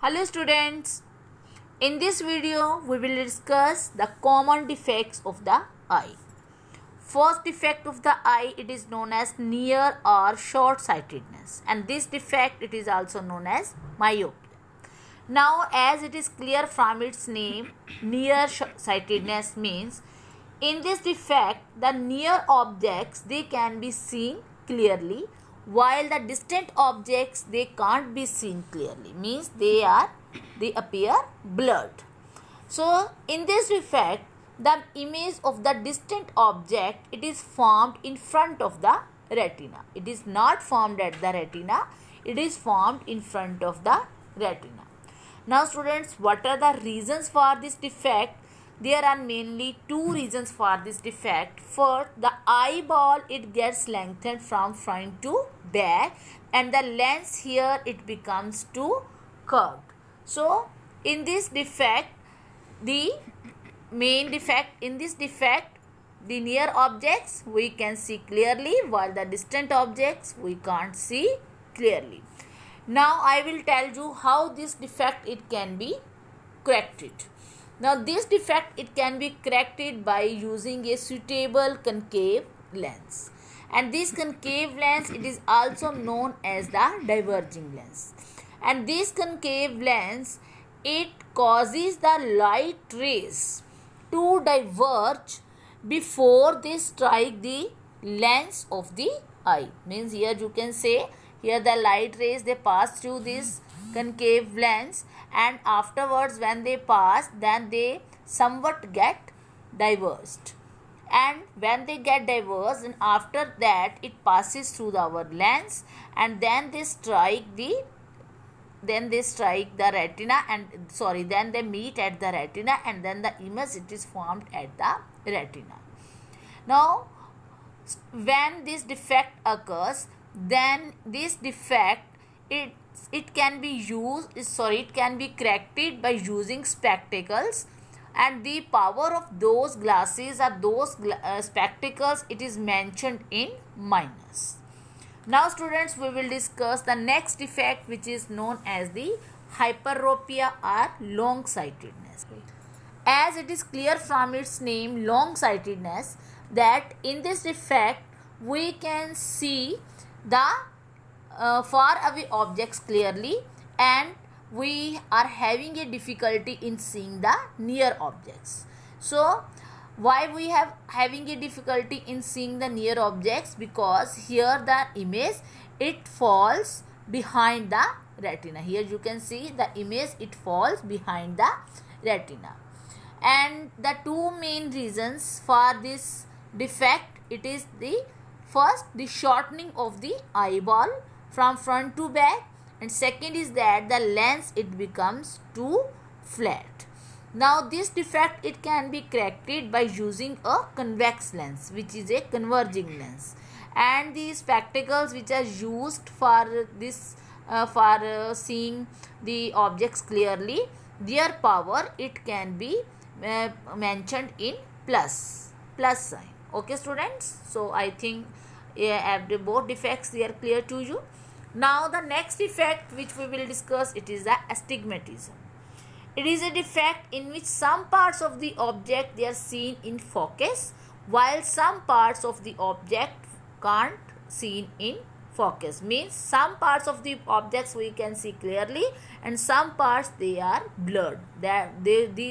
Hello students, in this video we will discuss the common defects of the eye. First defect of the eye, it is known as near or short sightedness, and this defect it is also known as myopia. Now as it is clear from its name, near sightedness means in this defect the near objects they can be seen clearly, while the distant objects they can't be seen clearly, means they appear blurred. So in this defect the image of the distant object it is formed in front of the retina. It is not formed at the retina, it is formed in front of the retina. Now students, what are the reasons for this defect? There are mainly two reasons for this defect. First, the eyeball it gets lengthened from front to back, and the lens here it becomes too curved. So in this defect, the main defect in this defect, the near objects we can see clearly, while the distant objects we can't see clearly. Now I will tell you how this defect it can be corrected. Now this defect it can be corrected by using a suitable concave lens, and this concave lens it is also known as the diverging lens, and this concave lens it causes the light rays to diverge before they strike the lens of the eye. Means here you can say, here the light rays they pass through this concave lens, and afterwards when they pass then they somewhat get diverged, and when they get diverged and after that it passes through our lens, and then they strike the retina, and then they meet at the retina, and then the image it is formed at the retina. Now when this defect occurs, then this defect it can be corrected by using spectacles, and the power of those glasses or those spectacles it is mentioned in minus. Now students, we will discuss the next defect which is known as the hyperopia or long sightedness. As it is clear from its name, long sightedness, that in this defect we can see the far away objects clearly, and we are having a difficulty in seeing the near objects. So why we have having a difficulty in seeing the near objects? Because here the image it falls behind the retina. Here you can see the image it falls behind the retina, and the two main reasons for this defect it is the first, the shortening of the eyeball from front to back, and second is that the lens it becomes too flat. Now this defect it can be corrected by using a convex lens which is a converging lens, and the spectacles which are used for this seeing the objects clearly, their power it can be mentioned in plus sign. Okay students, so I think both defects they are clear to you. Now the next defect which we will discuss it is the astigmatism. It is a defect in which some parts of the object they are seen in focus, while some parts of the object can't seen in focus. Means some parts of the objects we can see clearly, and some parts they are blurred.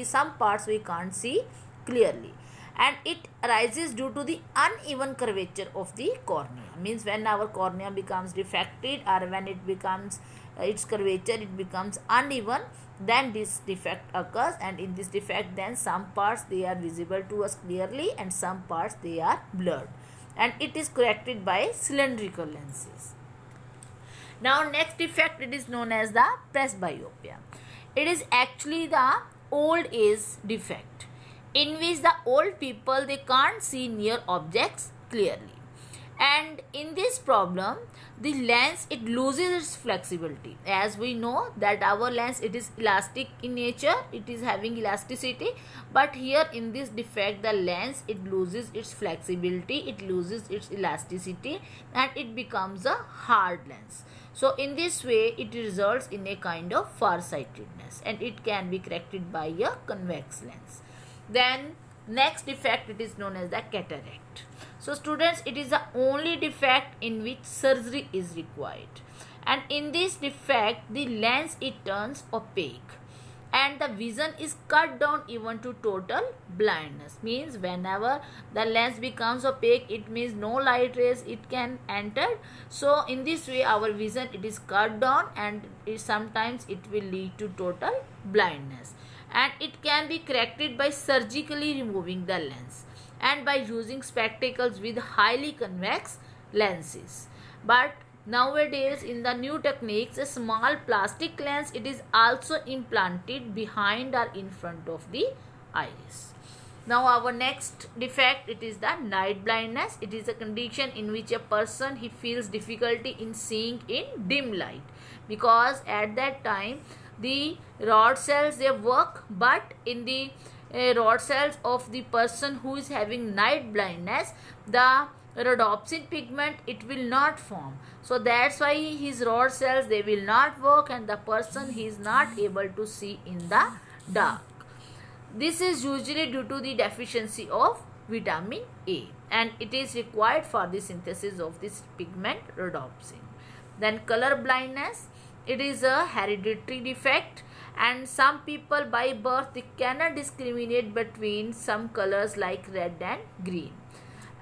Some parts we can't see clearly, and it arises due to the uneven curvature of the cornea. Means when our cornea becomes defected, or when it becomes its curvature it becomes uneven, then this defect occurs, and in this defect then some parts they are visible to us clearly and some parts they are blurred, and it is corrected by cylindrical lenses. Now next defect it is known as the presbyopia. It is actually the old age defect in which the old people they can't see near objects clearly, and in this problem the lens, it loses its flexibility. As we know that our lens, it is elastic in nature, it is having elasticity, but here in this defect the lens, it loses its flexibility, it loses its elasticity, and it becomes a hard lens. So in this way it results in a kind of farsightedness, and it can be corrected by a convex lens. Then next defect, it is known as the cataract. So students, it is the only defect in which surgery is required, and in this defect the lens, it turns opaque, and the vision is cut down even to total blindness. Means whenever the lens becomes opaque, it means no light rays it can enter. So in this way our vision, it is cut down, and sometimes it will lead to total blindness, and it can be corrected by surgically removing the lens and by using spectacles with highly convex lenses. But nowadays in the new techniques, a small plastic lens, it is also implanted behind or in front of the iris. Now our next defect, it is the night blindness. It is a condition in which a person, he feels difficulty in seeing in dim light, because at that time the rod cells, they work, but in the rod cells of the person who is having night blindness, the rhodopsin pigment, it will not form. So that's why his rod cells, they will not work, and the person, he is not able to see in the dark. This is usually due to the deficiency of vitamin A, and it is required for the synthesis of this pigment rhodopsin. Then color blindness, it is a hereditary defect, and some people by birth, they cannot discriminate between some colors like red and green,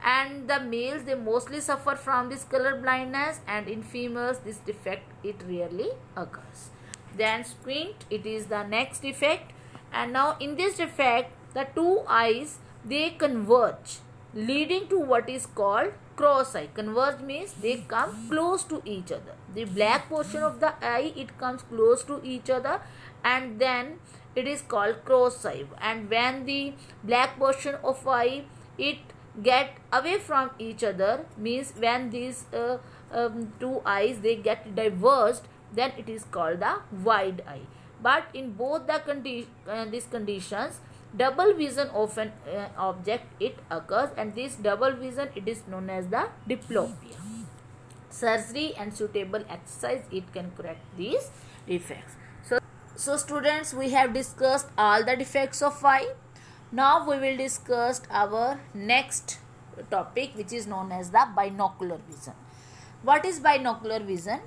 and the males, they mostly suffer from this color blindness, and in females this defect, it rarely occurs. Then squint, it is the next defect, and now in this defect the two eyes, they converge, leading to what is called cross eye. Converge means they come close to each other. The black portion of the eye, it comes close to each other, and then it is called cross eye. And when the black portion of eye, it get away from each other, means when these two eyes, they get diverged, then it is called the wide eye. But in both the these conditions, double vision of an object, it occurs, and this double vision, it is known as the diplopia. Surgery and suitable exercise, it can correct these defects. So students, we have discussed all the defects of eye. Now we will discuss our next topic, which is known as the binocular vision. What is binocular vision?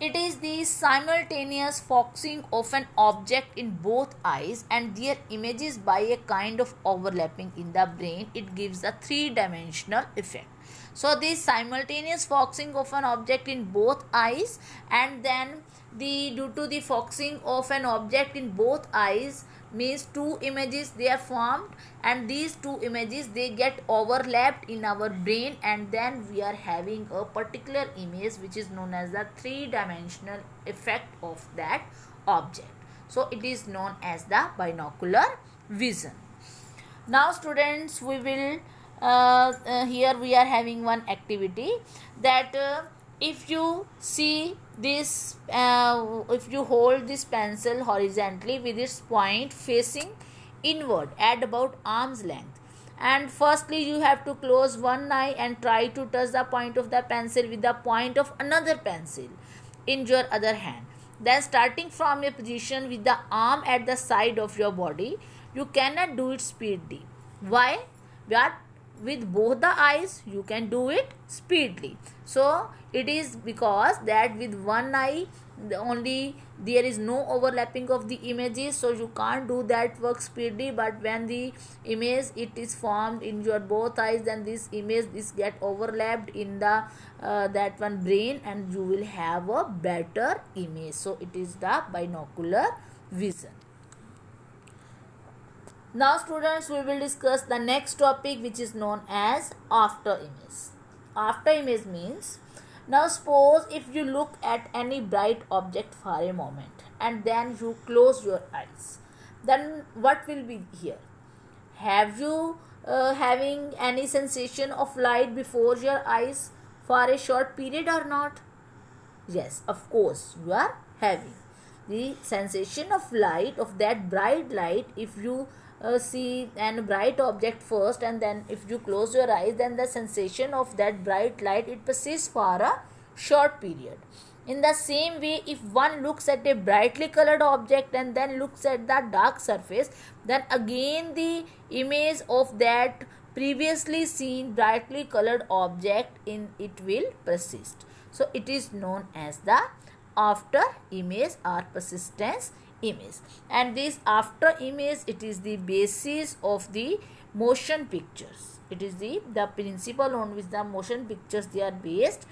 It is the simultaneous focusing of an object in both eyes and their images by a kind of overlapping in the brain. It gives a three-dimensional effect. So this simultaneous focusing of an object in both eyes, and then due to the focusing of an object in both eyes, means two images, they are formed, and these two images, they get overlapped in our brain, and then we are having a particular image which is known as the three-dimensional effect of that object. So it is known as the binocular vision. Now students, we will here we are having one activity, that if you see this, if you hold this pencil horizontally with its point facing inward at about arm's length, and firstly you have to close one eye and try to touch the point of the pencil with the point of another pencil in your other hand. Then starting from a position with the arm at the side of your body, you cannot do it speedily. Why? But with both the eyes you can do it speedily. So it is because that with one eye only there is no overlapping of the images, so you can't do that work speedily. But when the image, it is formed in your both eyes, then this image is get overlapped in the that one brain, and you will have a better image. So it is the binocular vision. Now students, we will discuss the next topic, which is known as after image. After image means, now suppose if you look at any bright object for a moment and then you close your eyes, then what will be here? Have you having any sensation of light before your eyes for a short period or not? Yes, of course, you are having. The sensation of light, of that bright light, if you see an bright object first and then if you close your eyes, then the sensation of that bright light, it persists for a short period. In the same way, if one looks at a brightly colored object and then looks at the dark surface, then again the image of that previously seen brightly colored object in it will persist. So it is known as the after image or persistence image. And this after image, it is the basis of the motion pictures. It is the principle on which the motion pictures they are based.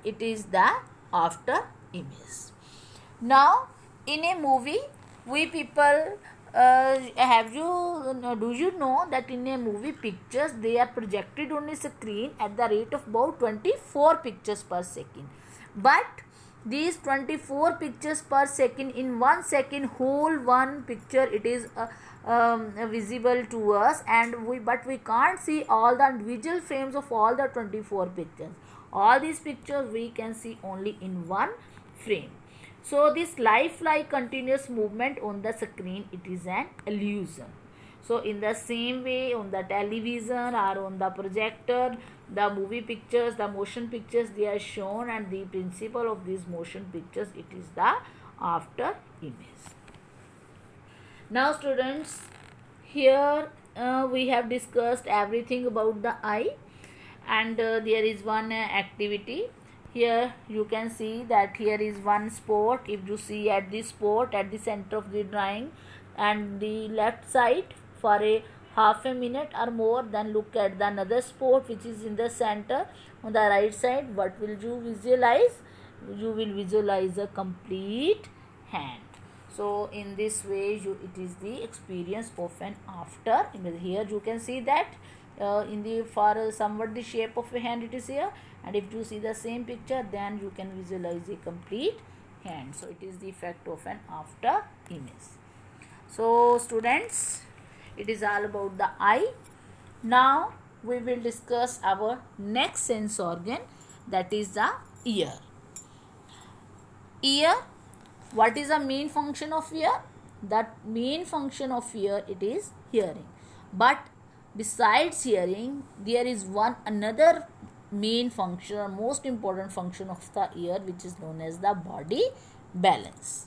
It is the after image. Now in a movie, we people do you know that in a movie pictures, they are projected on a screen at the rate of about 24 pictures per second, but these 24 pictures per second, in 1 second whole one picture it is visible to us, and but we can't see all the individual frames of all the 24 pictures. All these pictures we can see only in one frame. So this lifelike continuous movement on the screen, it is an illusion. So in the same way, on the television or on the projector, the movie pictures, the motion pictures, they are shown, and the principle of these motion pictures, it is the after image. Now students, here we have discussed everything about the eye, and there is one activity. Here you can see that here is one spot. If you see at this spot at the center of the drawing and the left side for a half a minute or more, then look at the another spot which is in the center on the right side. What will you visualize? You will visualize a complete hand. So in this way, it is the experience of an after image. Here you can see that in the for somewhat the shape of a hand it is here, and if you see the same picture, then you can visualize a complete hand. So it is the effect of an after image. So students, it is all about the eye. Now we will discuss our next sense organ, that is the ear. Ear, what is the main function of ear? The main function of ear, it is hearing. But besides hearing, there is another main function or most important function of the ear, which is known as the body balance.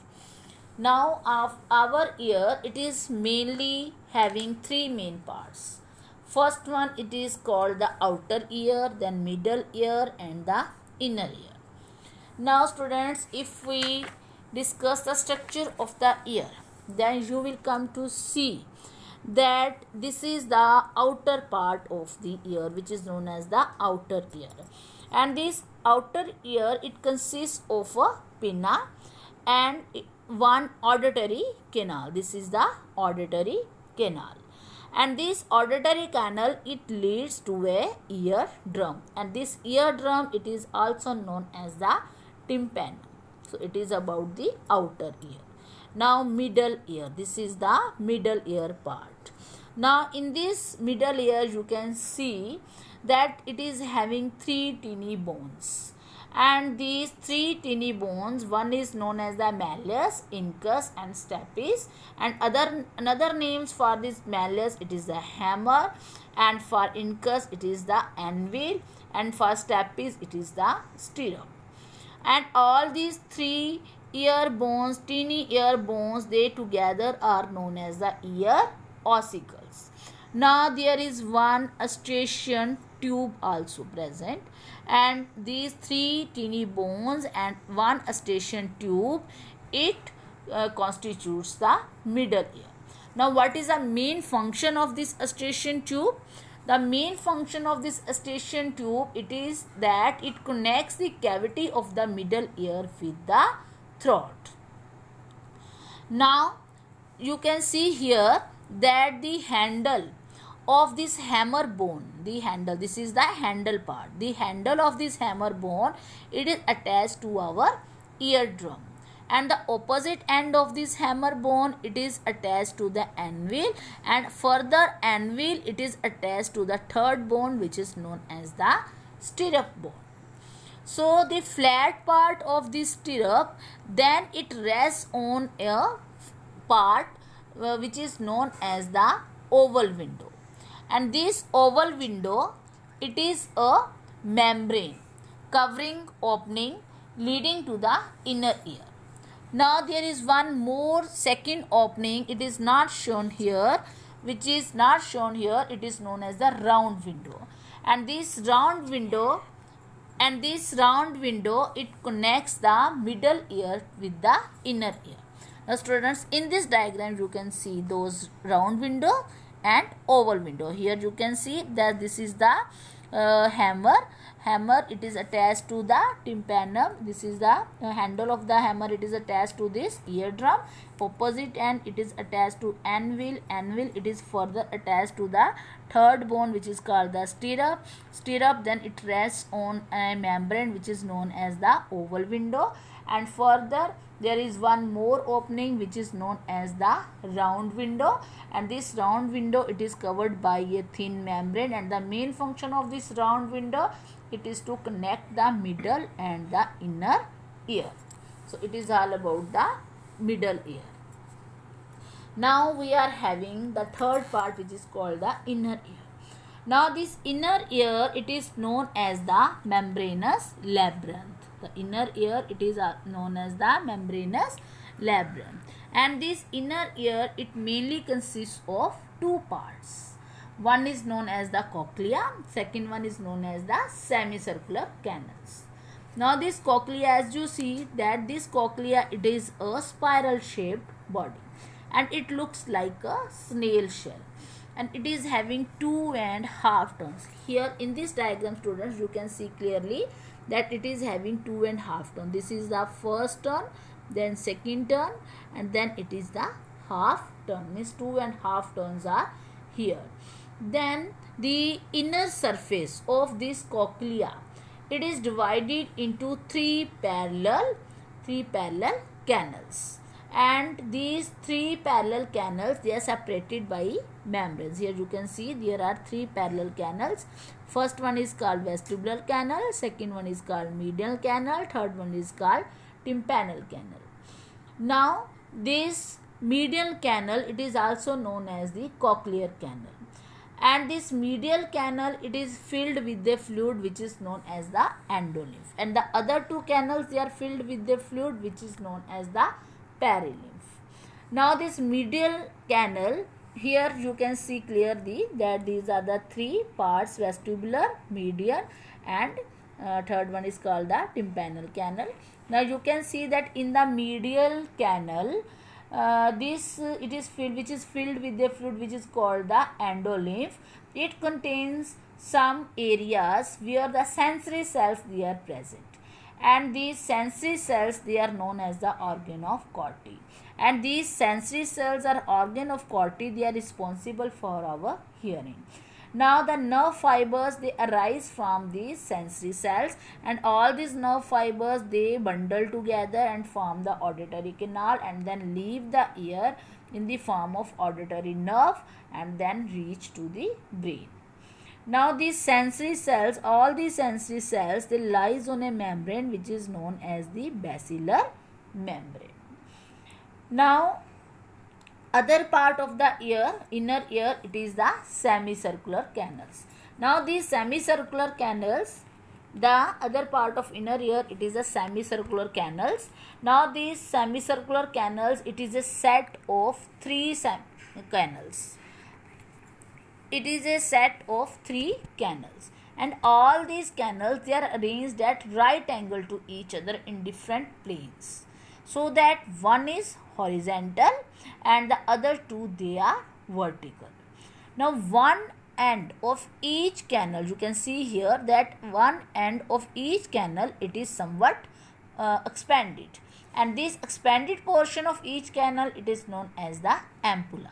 Now our ear, it is mainly having three main parts. First one, it is called the outer ear, then middle ear and the inner ear. Now students, if we discuss the structure of the ear, then you will come to see that this is the outer part of the ear, which is known as the outer ear. And this outer ear, it consists of a pinna and one auditory canal. This is the auditory canal. And this auditory canal, it leads to a eardrum. And this eardrum, it is also known as the tympanum. So it is about the outer ear. Now middle ear, this is the middle ear part. Now in this middle ear, you can see that it is having three teeny bones, and these three teeny bones, one is known as the malleus, incus and stapes, and another names for this malleus, it is the hammer, and for incus it is the anvil, and for stapes it is the stirrup. And all these three ear bones, teeny ear bones, they together are known as the ear ossicles. Now there is one eustachian tube also present, and these three teeny bones and one eustachian tube, it constitutes the middle ear. Now what is the main function of this eustachian tube? The main function of this eustachian tube, it is that it connects the cavity of the middle ear with the throat. Now you can see here that the handle of this hammer bone, this is the handle part, the handle of this hammer bone, it is attached to our eardrum, and the opposite end of this hammer bone, it is attached to the anvil, and further anvil, it is attached to the third bone, which is known as the stirrup bone. So the flat part of this stirrup, then it rests on a part which is known as the oval window. And this oval window, it is a membrane covering opening leading to the inner ear. Now there is one more second opening, it is not shown here, which is not shown here, it is known as the round window. And this round window, it connects the middle ear with the inner ear. Now students, in this diagram you can see those round window and oval window. Here you can see that this is the hammer. It is attached to the tympanum. This is the handle of the hammer, it is attached to this eardrum. Opposite end, it is attached to anvil. It is further attached to the third bone, which is called the stirrup. Then it rests on a membrane which is known as the oval window. And further there is one more opening which is known as the round window. And this round window, it is covered by a thin membrane. And the main function of this round window, it is to connect the middle and the inner ear. So it is all about the middle ear. Now we are having the third part, which is called the inner ear. Now this inner ear, it is known as the membranous labyrinth. The inner ear, it is known as the membranous labyrinth. And this inner ear, it mainly consists of two parts. One is known as the cochlea, second one is known as the semicircular canals. Now this cochlea, as you see that this cochlea, it is a spiral shaped body and it looks like a snail shell, and it is having 2.5 turns. Here in this diagram students, you can see clearly that it is having 2.5 turns. This is the first turn, then second turn, and then it is the half turn, means 2.5 turns are here. Then the inner surface of this cochlea, it is divided into three parallel canals, and these three parallel canals, they are separated by membranes. Here you can see there are three parallel canals. First one is called vestibular canal, second one is called medial canal, third one is called tympanal canal. Now this medial canal, it is also known as the cochlear canal. And this medial canal, it is filled with the fluid which is known as the endolymph. And the other two canals, they are filled with the fluid which is known as the perilymph. Now this medial canal, here you can see clearly that these are the three parts: vestibular, medial, and third one is called the tympanal canal. Now you can see that in the medial canal, it is filled with the fluid which is called the endolymph. It contains some areas where the sensory cells, they are present, and these sensory cells, they are known as the organ of Corti. And these sensory cells or organ of Corti, they are responsible for our hearing. Now the nerve fibers, they arise from these sensory cells, and all these nerve fibers, they bundle together and form the auditory canal, and then leave the ear in the form of auditory nerve and then reach to the brain. Now these sensory cells, all these sensory cells, they lies on a membrane which is known as the basilar membrane. Now other part of the ear, inner ear, it is the semicircular canals. Now these semicircular canals, the other part of inner ear, it is the semicircular canals. Now these semicircular canals, it is a set of three canals. It is a set of three canals, and all these canals, they are arranged at right angle to each other in different planes, so that one is horizontal and the other two, they are vertical. Now one end of each canal, you can see here that one end of each canal, it is somewhat expanded, and this expanded portion of each canal, it is known as the ampulla.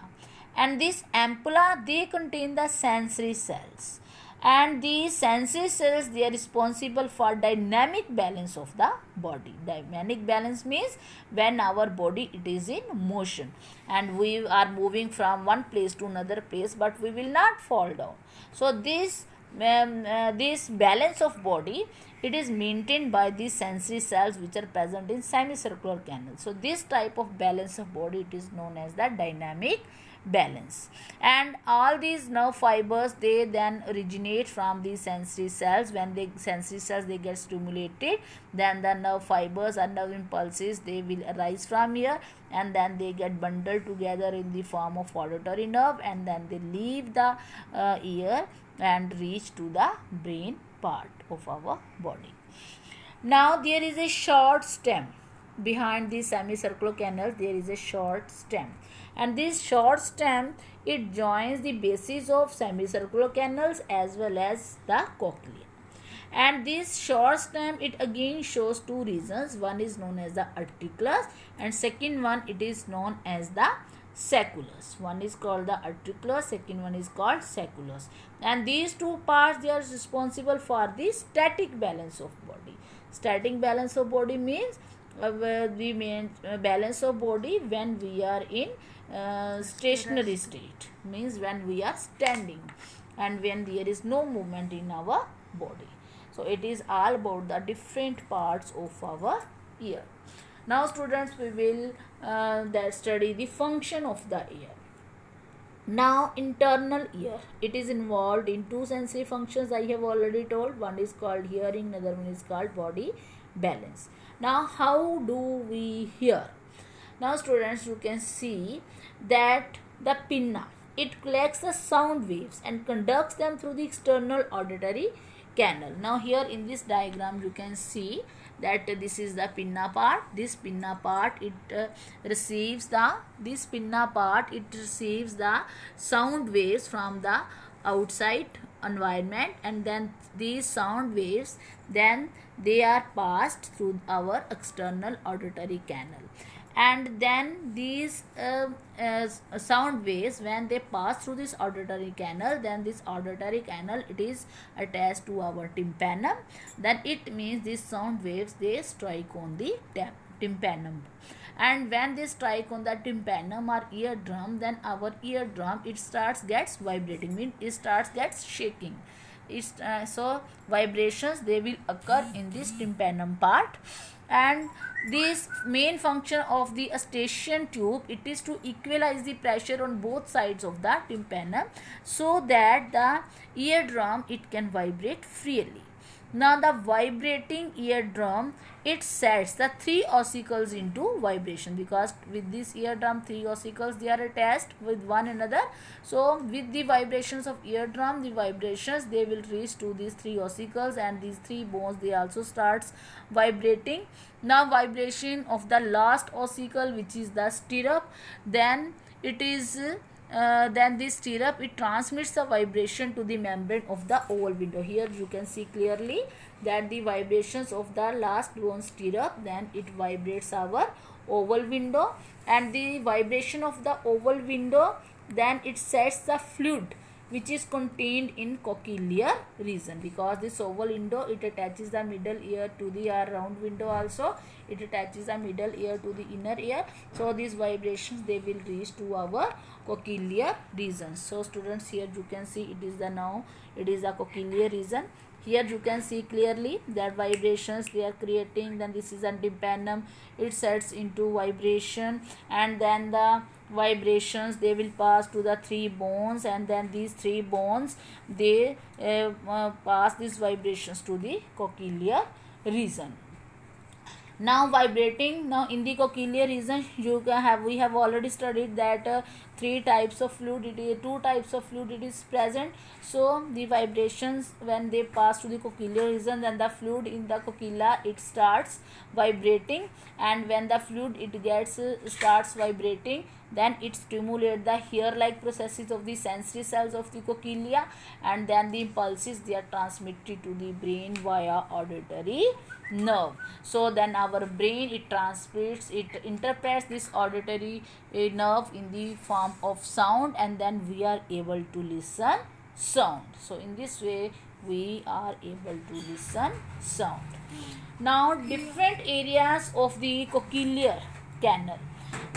And this ampulla, they contain the sensory cells, and these sensory cells, they are responsible for dynamic balance of the body. Dynamic balance means when our body, it is in motion and we are moving from one place to another place, but we will not fall down. So this this balance of body, it is maintained by these sensory cells which are present in semicircular canal. So this type of balance of body, it is known as the dynamic balance. And all these nerve fibers, they then originate from these sensory cells. When the sensory cells, they get stimulated, then the nerve fibers and nerve impulses, they will arise from here, and then they get bundled together in the form of auditory nerve, and then they leave the ear and reach to the brain part of our body. Now there is a short stem behind the semicircular canals. There is a short stem, and this short stem, it joins the bases of semicircular canals as well as the cochlea. And this short stem, it again shows two regions. One is known as the articulus, and second one, it is known as the sacculus. One is called the articulus, second one is called sacculus. And these two parts, they are responsible for the static balance of body. Static balance of body means the main balance of body when we are in stationary state, means when we are standing and when there is no movement in our body. So it is all about the different parts of our ear. Now students, we will study the function of the ear. Now internal ear, it is involved in two sensory functions. I have already told. One is called hearing, another one is called body balance. Now how do we hear? Now students, you can see that the pinna, it collects the sound waves and conducts them through the external auditory canal. Now here in this diagram, you can see that this is the pinna part. This pinna part, it receives the sound waves from the outside environment, and then these sound waves, then they are passed through our external auditory canal. And then these sound waves, when they pass through this auditory canal, then this auditory canal, it is attached to our tympanum. Then it means these sound waves, they strike on the tympanum, and when they strike on the tympanum or eardrum, then our eardrum, it gets vibrating, means it gets shaking. So vibrations, they will occur in this tympanum part. And this main function of the eustachian tube, it is to equalize the pressure on both sides of the tympanum, so that the eardrum, it can vibrate freely. Now the vibrating eardrum, it sets the three ossicles into vibration, because with this eardrum, three ossicles, they are attached with one another. So with the vibrations of eardrum, the vibrations, they will reach to these three ossicles, and these three bones, they also starts vibrating. Now vibration of the last ossicle, which is the stirrup, then it is then this stirrup, it transmits the vibration to the membrane of the oval window. Here you can see clearly that the vibrations of the last bone stirrup, then it vibrates our oval window, and the vibration of the oval window, then it sets the fluid which is contained in cochlear region, because this oval window, it attaches the middle ear to the round window also. It attaches the middle ear to the inner ear. So these vibrations, they will reach to our cochlear region. So students, here you can see it is the cochlear region. Here you can see clearly that vibrations, they are creating, then this is a tympanum, it sets into vibration, and then the vibrations, they will pass to the three bones, and then these three bones, they pass these vibrations to the cochlear region. Now vibrating, now in the cochlear region, we have already studied that two types of fluid it is present. So the vibrations, when they pass to the cochlear region, then the fluid in the cochlea, it starts vibrating, and when the fluid, it starts vibrating, then it stimulates the hair-like processes of the sensory cells of the cochlea, and then the impulses, they are transmitted to the brain via auditory nerve. So then our brain, it interprets this auditory nerve in the form of sound, and then we are able to listen sound. So in this way, we are able to listen sound. Now different areas of the cochlear canal,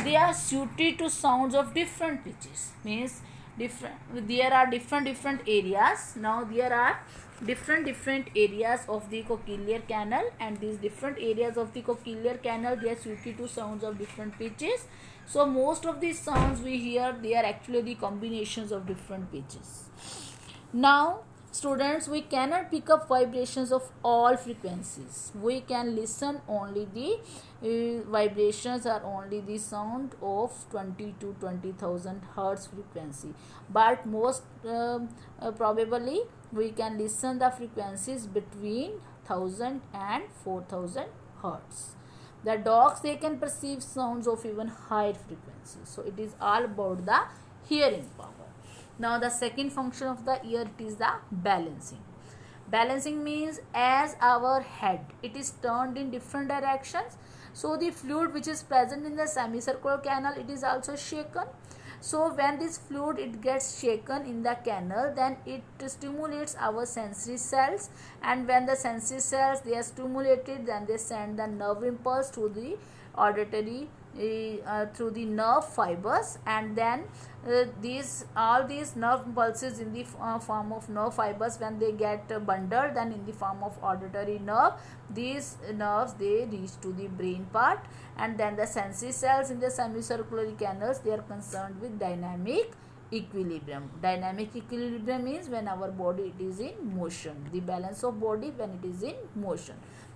they are suited to sounds of different pitches, means There are different areas. Now there are different areas of the cochlear canal, and these different areas of the cochlear canal, they are suited to sounds of different pitches. So most of these sounds we hear, they are actually the combinations of different pitches. Now students, we cannot pick up vibrations of all frequencies. We can listen only the vibrations are only the sound of 20 to 20,000 hertz frequency, but most probably we can listen the frequencies between 1000 and 4000 hertz. The dogs, they can perceive sounds of even higher frequencies. So it is all about the hearing power. Now the second function of the ear, it is the balancing. Balancing means as our head, it is turned in different directions, so the fluid which is present in the semicircular canal, it is also shaken. So when this fluid, it gets shaken in the canal, then it stimulates our sensory cells, and when the sensory cells, they are stimulated, then they send the nerve impulse to the auditory through the nerve fibers, and then all these nerve impulses in the form of nerve fibers, when they get bundled, then in the form of auditory nerve, these nerves, they reach to the brain part, and then the sensory cells in the semicircular canals, they are concerned with dynamic equilibrium. Dynamic equilibrium means when our body, it is in motion, the balance of body when it is in motion.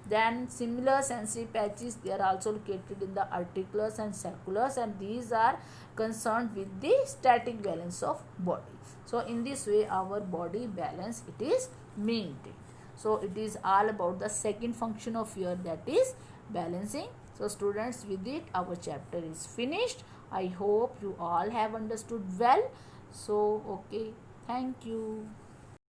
Then similar sensory patches, they are also located in the articulars and circulars, and these are concerned with the static balance of body. So in this way our body balance, it is maintained. So it is all about the second function of ear, that is balancing. So students, with it our chapter is finished. I hope you all have understood well. So okay, thank you.